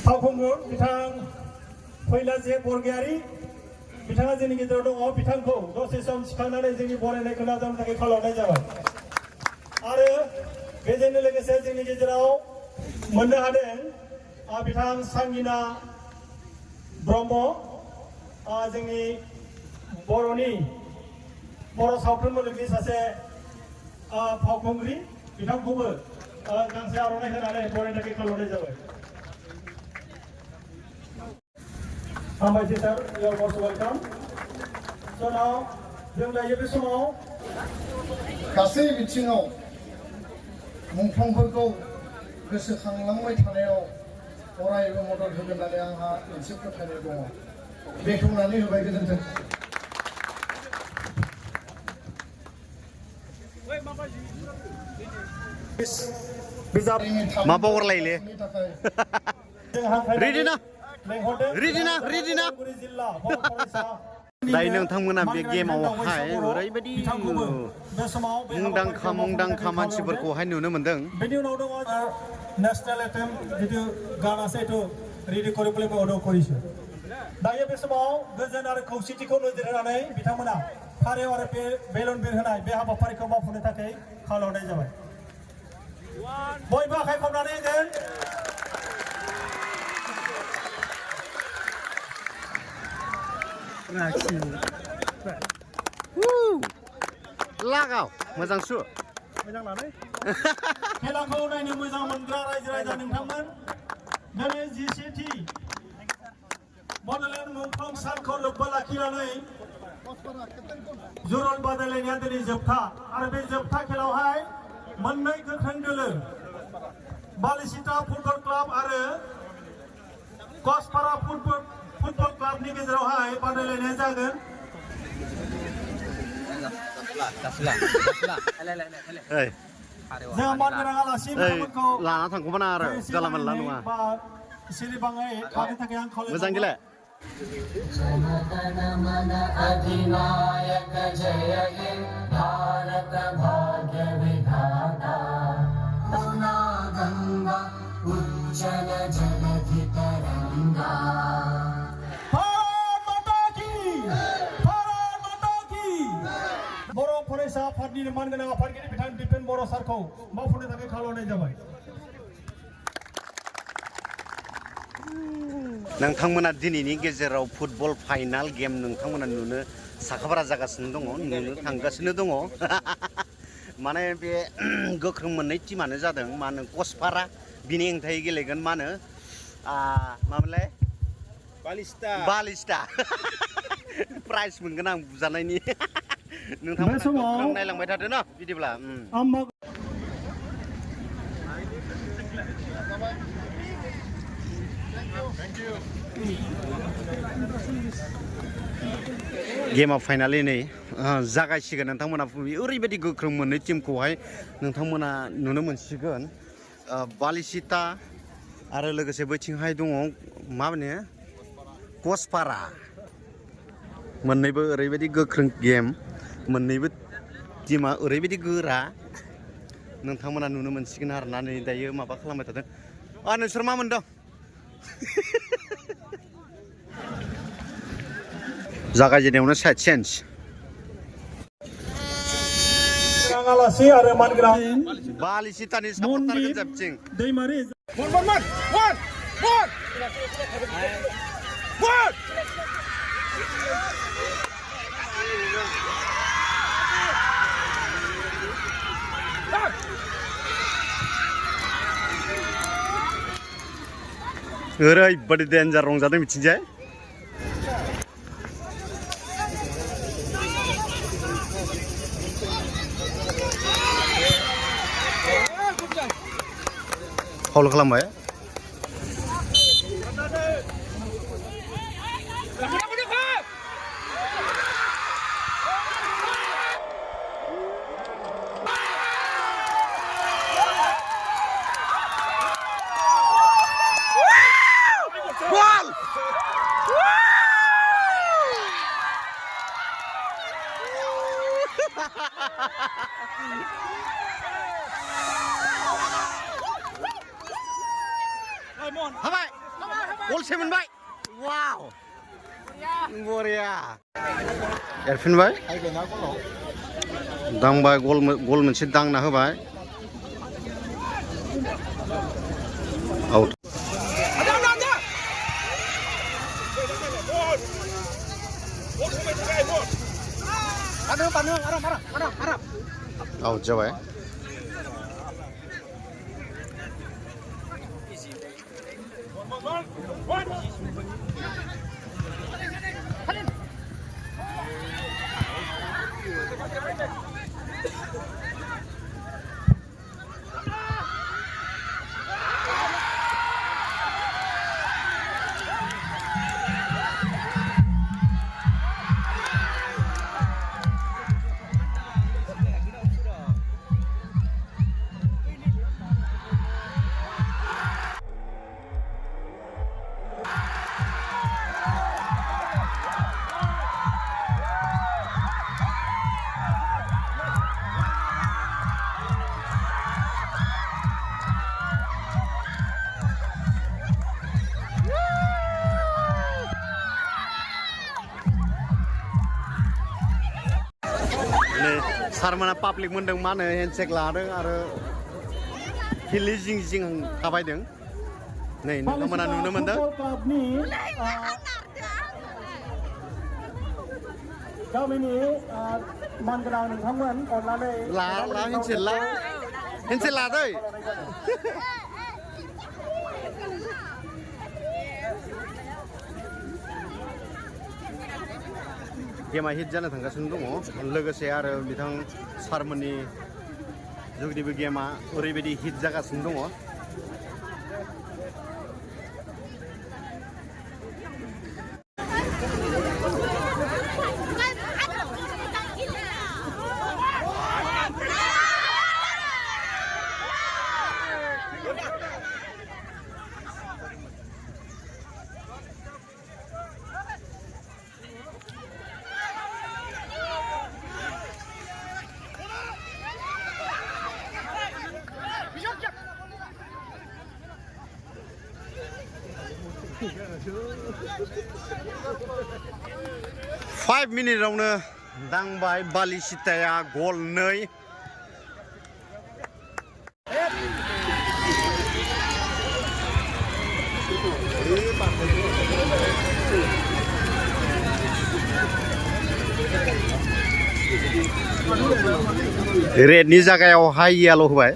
फावखुंगुर बिथां फैलाजे बरगयारी बिथाङा जोंनि गेजेराव दङ बिथांखौ दसे सम सिखांनानै जोंनि बरायनाय खोनासंनो थाखाय खावलायनाय जाबाय आरो बेजोंनो लोगोसे जोंनि गेजेराव मोननो हादों बिथां सांगिना ब्रह्म जोंनि बर' सावथुन मुलुगनि सासे फावखुंग्रि बिथांखौबो गांसे आर'नाइ होनानै बरायनो थाखाय खावलायनाय जाबाय। हामबायसै सार, you are most welcome. So now जों दायो बे समाव गासै बिथिङाव मुंख्लंफोरखौ गोसोखांलांबाय थानायाव अरायबो मदद होगोन होननानै आंहा मोनसे फोथायनाय दङ। बेखेवनानै होबाय, गोजोन्थों। मा बावगारलायोलै रिदिना दायो नोंथांमोना बे गेमावहाय ओरैबायदि मुंदांखा मानसिफोरखौहाय नुनो मोनदों। बेनि उनाव दङ नेशनेल एन्थेम जितु गान আছে এইটো रेडि কৰিবলৈ মই অনুৰোধ কৰিছো। दायो बे समाव गोजोन आरो खौसेथिखौ नोजोर होनानै बिथांमोना फारियाव आरो बेलुन बिरहोनाय बे हाबाफारिखौ मावफुंनो थाखाय खावलायनाय जाबाय। बयबो आखाइ खबनानै होगोन। लागाव मोजां सु मोजां लानो खेलाखौ नायनो मोजां मोनग्रा रायजो राजा नोंथांमोन, दिनै 10थि बड'लेण्ड मुंख्लं सानखौ लोब्बा लाखिनानै जुरन बादायलायनाया दिनै जोबथा आरो बे जोबथा खेलावहाय मोननै गोख्रों दोलो बालिसिता फुटबल क्लाब आरो कसपारा फुटबल क्लाबनि गेजेरावहाय बादायलायनाया जागोन। जों मानगोनां आलासि बिथांमोनखौ लाना थांगौमोन आरो जाला मोनला नङा सिरिबाङै थानो थाखाय आं खावलायबाय। मोजां गेले अधिनायक जय हे भारत भाग्य विधाता करुणा गंगा उज्जल जलधि तरंगा। बर' फरायसा आफादनि मानगोनां आफादगिरि बिथां दिपेन बर' सारखौ मावफुंनो थाखाय खावलायनाय जाबाय। नोंथांमोना दिनैनि गेजेराव फुटबल फाइनाल गेम नोंथांमोना नुनो साखाफारा जागासिनो दङ, नुनो थांगासिनो दङ। माने बे गोख्रों मोननै टिमानो जादों मा होनो कसपारा, बिनि हेंथायै गेलेगोन मा होनो मामोनलाय बालिस्टा प्राइज मोनगोन आं बुजानायनि। नोंथांमोना गोख्रों नायलांबाय थादो ना बिदिब्ला। गेमा फाइनालि नै जागायसिगोन। नोंथांमोना ओरैबायदि गोख्रों मोननै टिमखौहाय नोंथांमोना नुनो मोनसिगोन। बालिसिता आरो लोगोसे बैथिंहाय दङ मा होनो कसपारा। मोननैबो ओरैबायदि गोख्रों गेम, मोननैबो टिमा ओरैबायदि गोरा नोंथांमोना नुनो मोनसिगोन आरोना। नै दायो माबा खालामबाय थादों। नोंसोर मा मोनदों? जागायजेननायावनो साइड चेन्ज। आलासि आरो मानगोनां बालिसितानि सापर्टार गोजाबथिं दैमारि ओरैबायदि डेन्जार रंजादों बिथिंजाय। फाउल खालामबाय। हाबाय गलसे मोनबाय वाव बरिया एरफिनबाय दांबाय गल मोनसे दांना होबाय आउट आउट जाबाय सारमोना पाब्लिक मोनदों मा होनो हेन्डसेक लादों आरो फिल्डनि जिं जिं थाबायदों नै नोंथांमोना नुनो मोनदों गामिनि मानगोनां नोंथांमोन अननानै ला हेन्डसेक लादै गेमा हिट जानो थांगासिनो दङ लोगोसे आरो बिथां सारमोननि जुगदिबो गेमा ओरैबायदि हिट जागासिनो दङ फाइभ मिनिटावनो दांबाय बालिसिताया गल 2 रेडनि जायगायावहाय येलो होबाय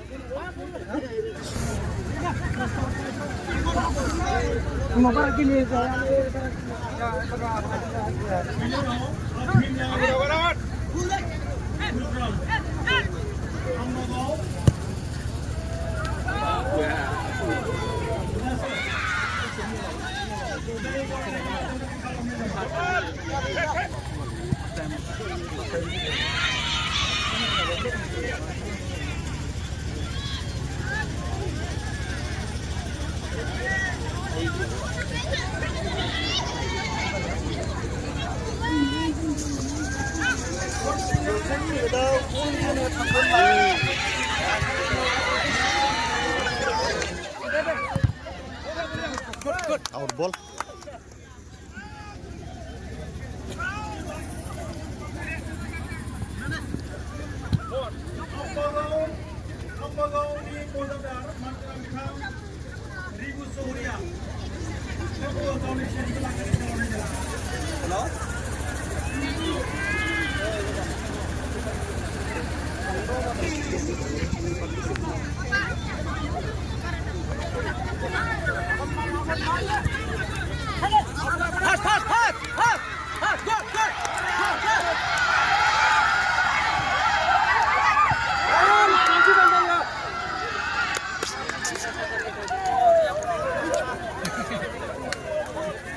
Out ball.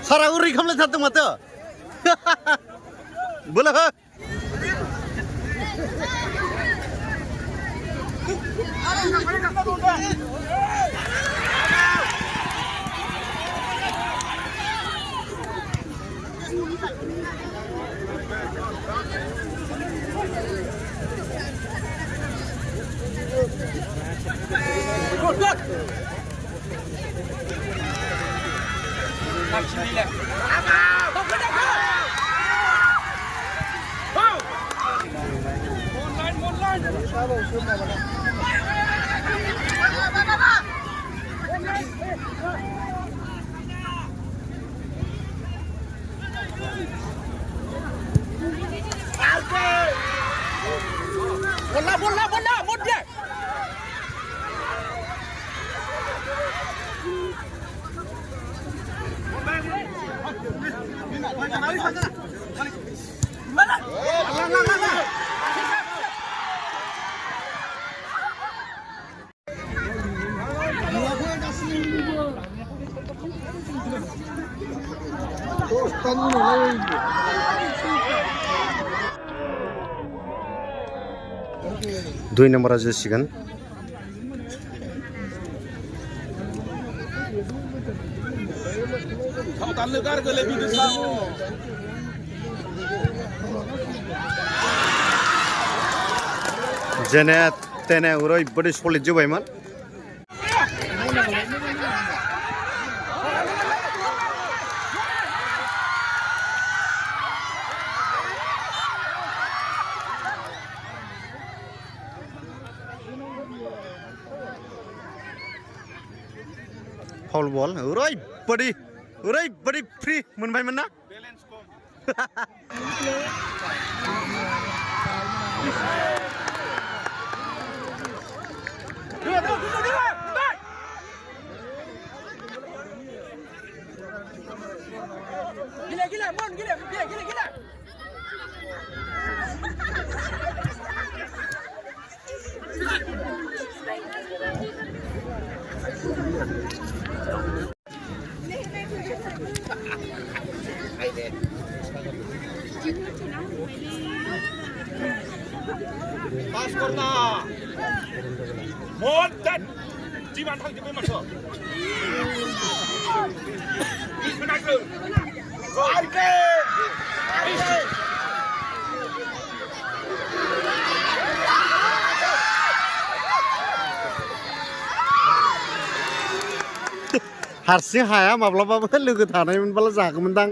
सारा उरि खामले थादों माथो बोला 2 नम्बरा जासिगोन जेने तेने ओरैबायदि सलिड जोबायमोन फाउल बल ओरैबायदि फ्रि मोनबायमोन ना Pas korna. Monten. Jiman thang jiman masuk. Benar ke? Arke. हारसिं हाया माब्लाबाबो लोगो थानायमोनब्ला जागौमोनदां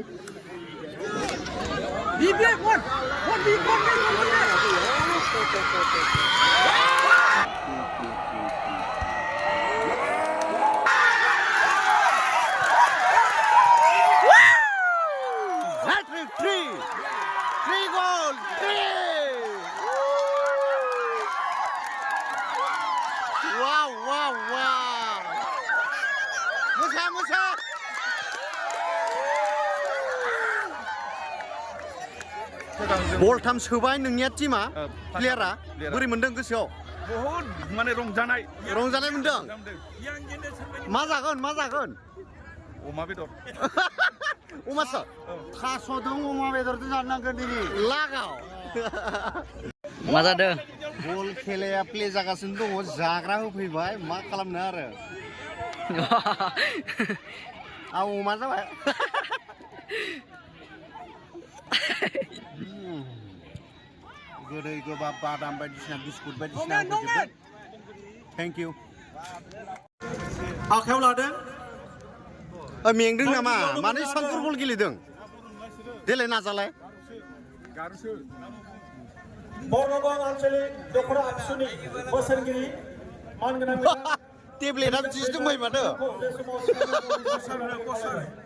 Three goals! Wow! Musa! बलथाम सोबाय नोंनिया टीमा प्लेयारा बोरै मोनदों गोसोआव बहुत माने रंजानाय मोनदों मा जागोन अमा बेदर अमासो थास'दों अमा बेदरजों जानांगोन दिनै लागाव मा जादों बल खेलाया प्ले जागासिनो दङ जाग्रा होफैबाय मा खालामनो आरो आं अमा जाबाय गोदै गोबाब बादाम बायदिसिना बिस्कुट बायदिसिना होजोबदों थेंक इउ आखायाव लादों मेंदों नामा मानो एसेबां दुरबल गेलेदों देलाय नाजालाय बर्नगाव आन्चलिक दख'रा आबसुनि बोसोरगिरि मानगोनां टेब्लेटआ बिदिसो दंबाय माथो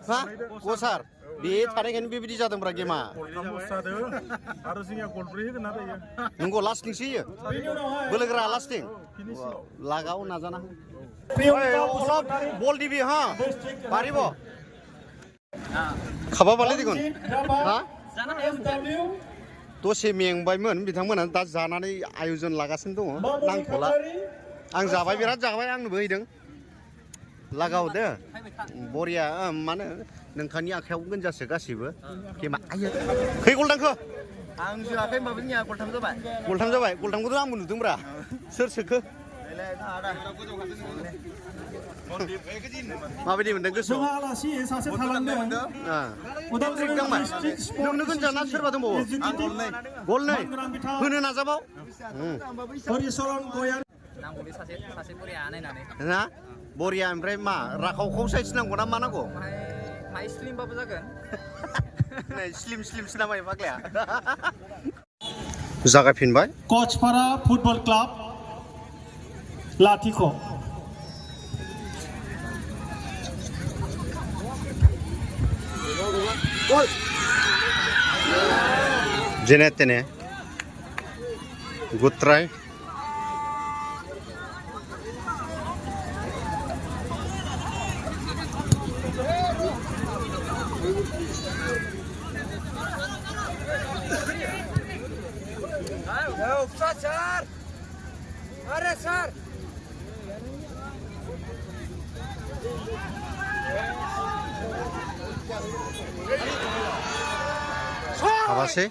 हा गसार बे थानायखायनो बेबायदि जादोंब्रा गेमा नंगौ लास्टिंसो होयो बोलोग्रा लास्टिं लागाव नाजाना बल दिबि हा पारिब खाबाबालाय दिगुन हा दसे मेंबायमोन बिथांमोना दा जानानै आयजन लागासिनो दङ नांथ'ला आं जाबाय बिराद जाबाय आंनोबो होदों लागावदो बरिया मानो नोंथांनि आखायाव गोनजासो गासैबो गेमा आयो खै गल दांखो आं जोआखै होमबाबो जोंनिया गलथाम जाबाय गलथामखौथ' आंबो नुदोंब्रा सोर सोखो माबायदि मोनदों गोसोआव जोंहा आलासि सासे थालांदों उदालगुरि नोंनो गोनजाना सोरबा दंबावो गलनै होनो नाजाबाव हरिचरन गयारि नांगौलै सासे बरिया नायनानै ना बरिया ओमफ्राय मा राखावखौ साइज नांगौ ना मा नांगौ माइ स्लिमबाबो जागोन स्लिम स्लिमसो नामाय फाग्लाया जागायफिनबाय कचपारा फुटबल क्लाब लाथिख' जेने तेने गुड ट्राई सर अरे सर हाबासै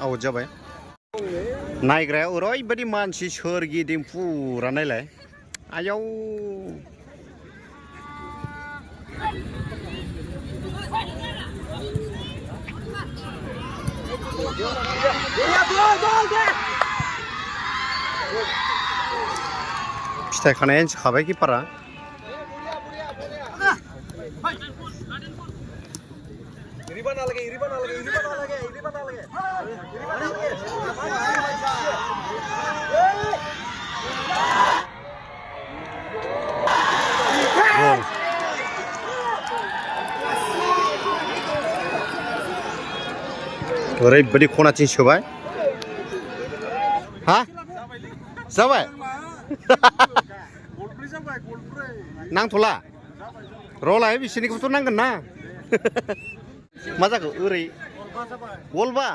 आउट जाबाय नायग्राया ओरैबायदि मानसि सोरगिदिं फुरा नायलाय आयाव फिथाइ खानायानो खाबाय किपारा ओरैबायदि खनाथिं सोबाय हा जाबाय नांथ'ला र'लाय बिसोरनिखौथ' नांगोन ना मा जाखो ओरै गलबा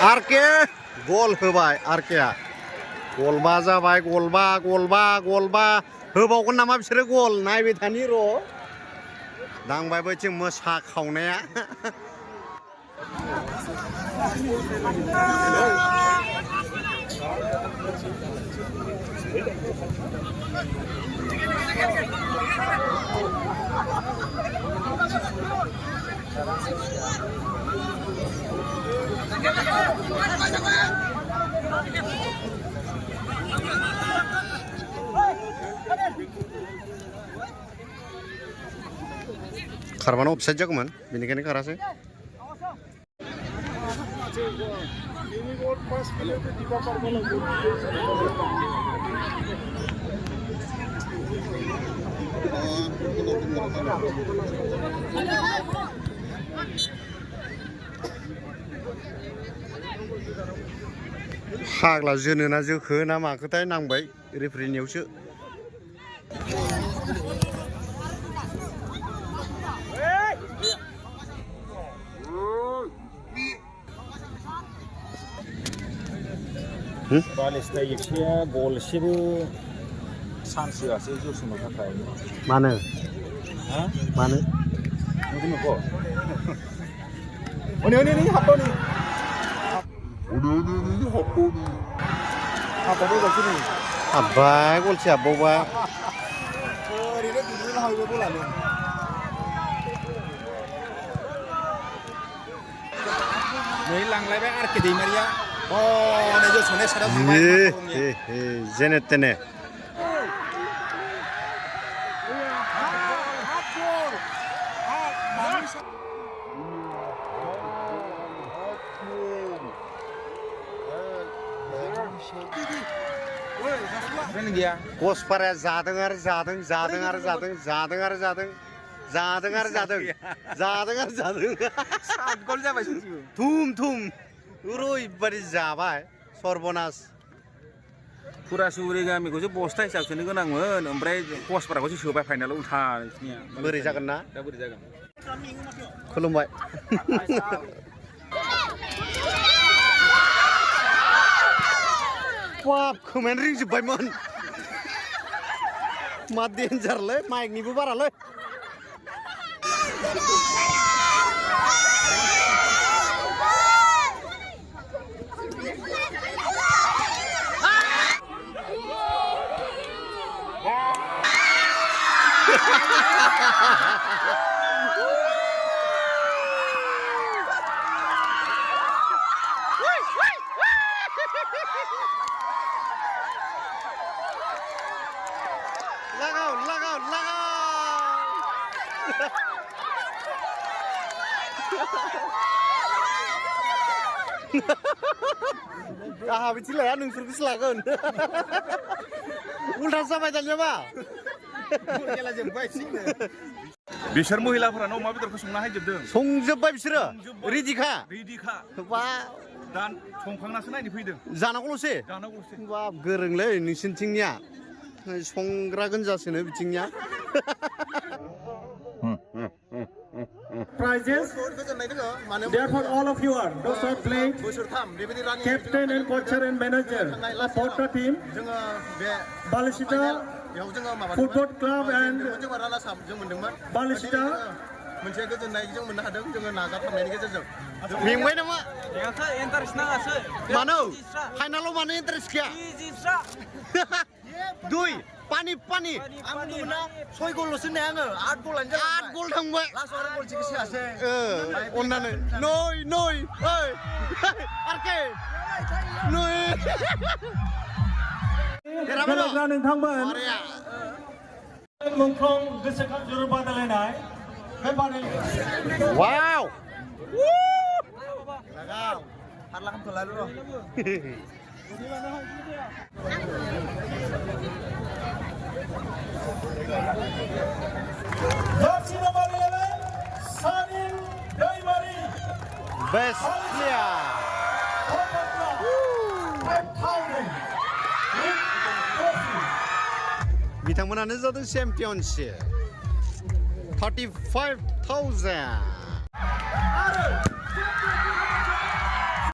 आरके गल होबाय आरकेआ गलबा जाबाय गलबा होबावगोन नामा बिसोरो गल नायबाय थानि र' दांबाय बैथिं मोसा खावनाया खारबानो अफसाइड जागौमोन बेनिखायनो खारासै फाग्ला जोनो ना जोखो ना माखोथाय नांबाय रेफारिनियावसो बालिस्टा एक्सेया गलसेबो चान्स होआसै जौसुनो थाखाय मानो मानो नुगौ ओनै हाबबावनि हाबबावबाय गलसेनि हाब्बाय गलसे हाबबावबाय ओरैनो दुब्लियाव हाबबाय बलानो नै लांलायबाय आरके दैमारिया नै जौसुनाय सारा जेने तेने कचपाराया जादों गल जाबाय थुम ओरैबायदि जाबाय सर्बनास फुरासुरि गामिखौसो बस्था हिसाब सोनो गोनांमोन ओमफ्राय कचपाराखौसो सोबाय फाइनालाव उल्था नोंसिनिया बोरै जागोन ना दा बोरै जागोन खुलुमबाय बाप खोमायानो रिंजोब्बायमोन मा डेन्जारलै माइकनिबो बारालै आहा बिदि लाया नोंसोरखौसो लागोन उल्था जाबाय दानिया मा बिसोर महिलाफोरानो अमा बेदरखौ संना होजोबदों संजोब्बाय बिसोरो रेडिखा रेडिखा बा दा संखांनासो नायनो फैदों जानांगौल'सो जानांगौल'सो बा गोरोंलै नोंसिनिथिंनिया संग्रा गोनजासोनो बिथिंनिया Prizes. Therefore, all of you are those who have played captain and coacher and manager of both the team. Balashita Football Club and Balashita. मेंबाय नामा इन्टारेस्ट नाङासो मानो फाइनालाव मानो इन्टारेस्ट गैया दुइ पानि पानि सय गलल'सो होननाय आङो 8 गलानो जाबाय 8 गल थांबाय लास्टआव आरो गल सिकिसयासै अन्नानै नय नय ओइ आरके नय गेलेग्रा नोंथांमोन मुंख्लं गोसोखां जोलुर बादायलायनाय बे बादायलायनाय वाव लागाव हारला खामथ'लाय र' Jersey number 11, Sanin Daimari. Best player 5,000. बिथांमोनानो जादों चेम्पियनशिप 35,000